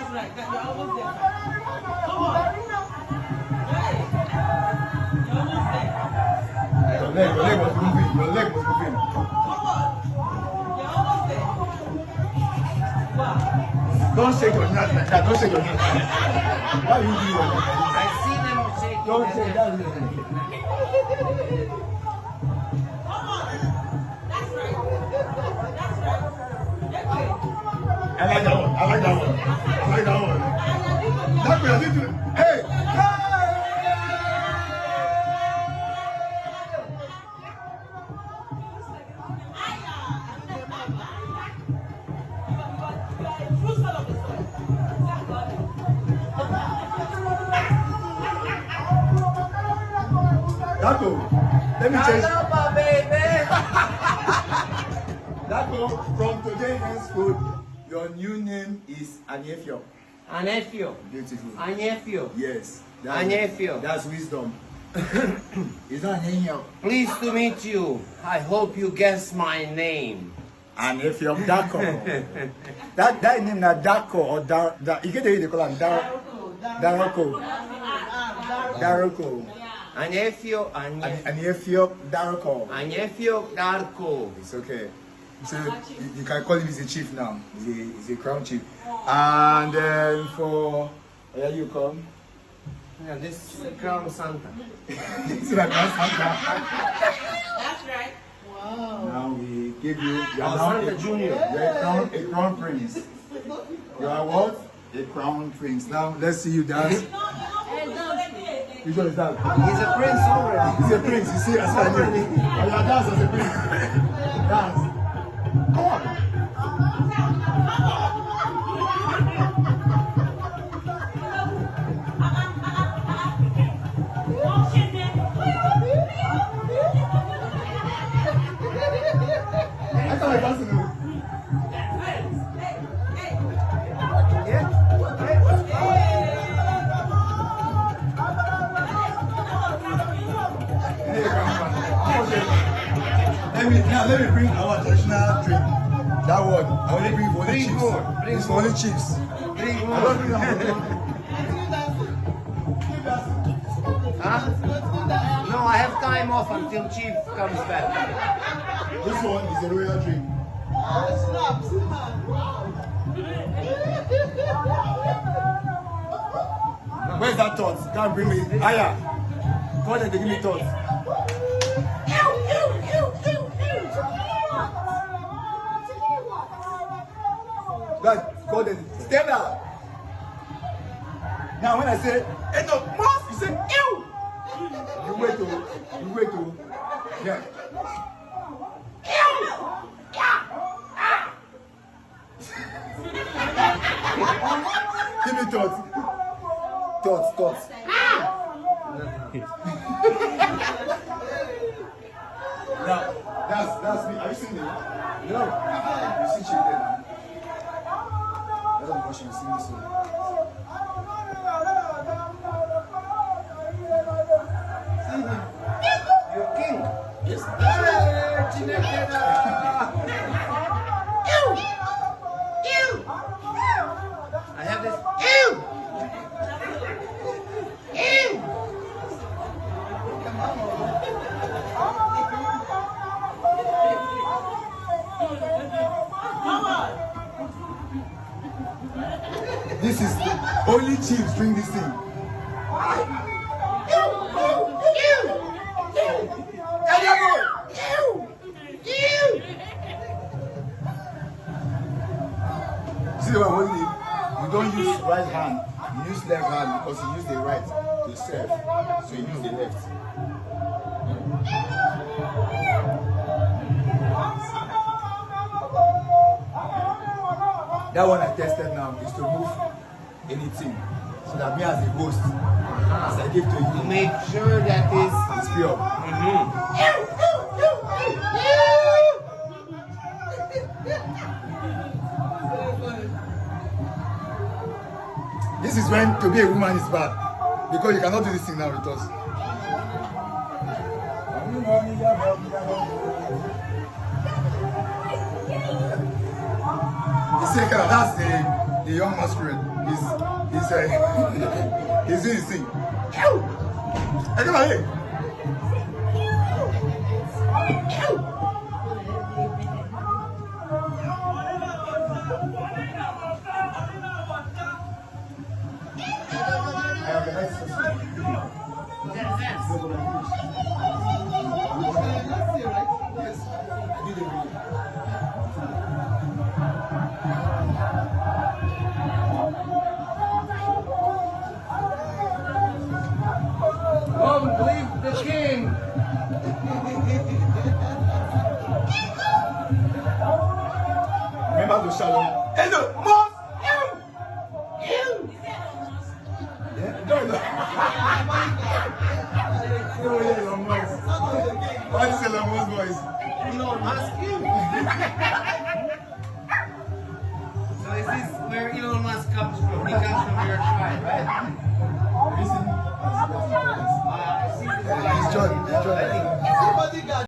That's right. You're almost there. Come on. Hey. You're almost there. Your leg was moving. Your leg was moving. Come on. You're almost there. Wow. Don't shake your hand like that. Don't shake your hand. Why are you doing that? I see them shaking. Don't shake that. Come on. That's right. That's right. Okay. I like that one. I like that one. I like that one. That way, I need to. Hey! Dato, let me change. Hello, baby. Dato, from today henceforth, your new name is Anyefio. Anefio. Beautiful. Anefio. Yes. Anyefio. That's wisdom. It's not Anyefio. Pleased to meet you. I hope you guess my name. Anyefio Dako. that name na Dako or you get the way they call him Daroko. Anefio. Anyefio Daroko. Anefio Darko. It's okay. So you can call him, he's a chief now. He's a crown chief. And then for where you come? Yeah, this is Crown Santa. This is like Crown Santa. That's right. Wow. Now we give you Oh, Santa Junior. You're a crown prince. You are what? A crown prince. Now let's see you dance. Which one is that? He's a prince already. He's a prince. You see, I said you. Oh, you are dance as a prince. Dance. Come on. I thought I danced in Let me bring our traditional drink. That one, I only bring for only chiefs. It's for only chiefs. Bring I more. don't bring that Huh? No, I have time off until Chief comes back. This one is a royal drink. Where's that thought? Can't bring me. Aya, go ahead and give me thoughts. God, go ahead and Stella. Now when I say, hey no, mouse, you say, ew. You wait to, yeah. Give me thoughts. Thoughts. Now, that's me. Have you seen it? No. You see Chief there now. Let them watch you see this one. See him. You're king. Yes. I have this. This is only chiefs drink this thing. See what I'm holding? You don't use right hand, you use left hand because you use the right to serve. So you use the left. That one I tested now is to move anything. So that me as a host, as I give to To you, make sure that it's pure. This is when to be a woman is bad. Because you cannot do this thing now with us. You see, that's the the young masquerade. He's doing his thing. I come here. I organize Yes, I did every year. Long live the king! Remember to shalom. Hello, Mos! Yeah? No. No, yeah, Elon Musk. What is Elon Musk's voice? Elon Musk him! So is this where Elon Musk comes from? He comes from your tribe, right? Listen. I see this guy. He's John. I think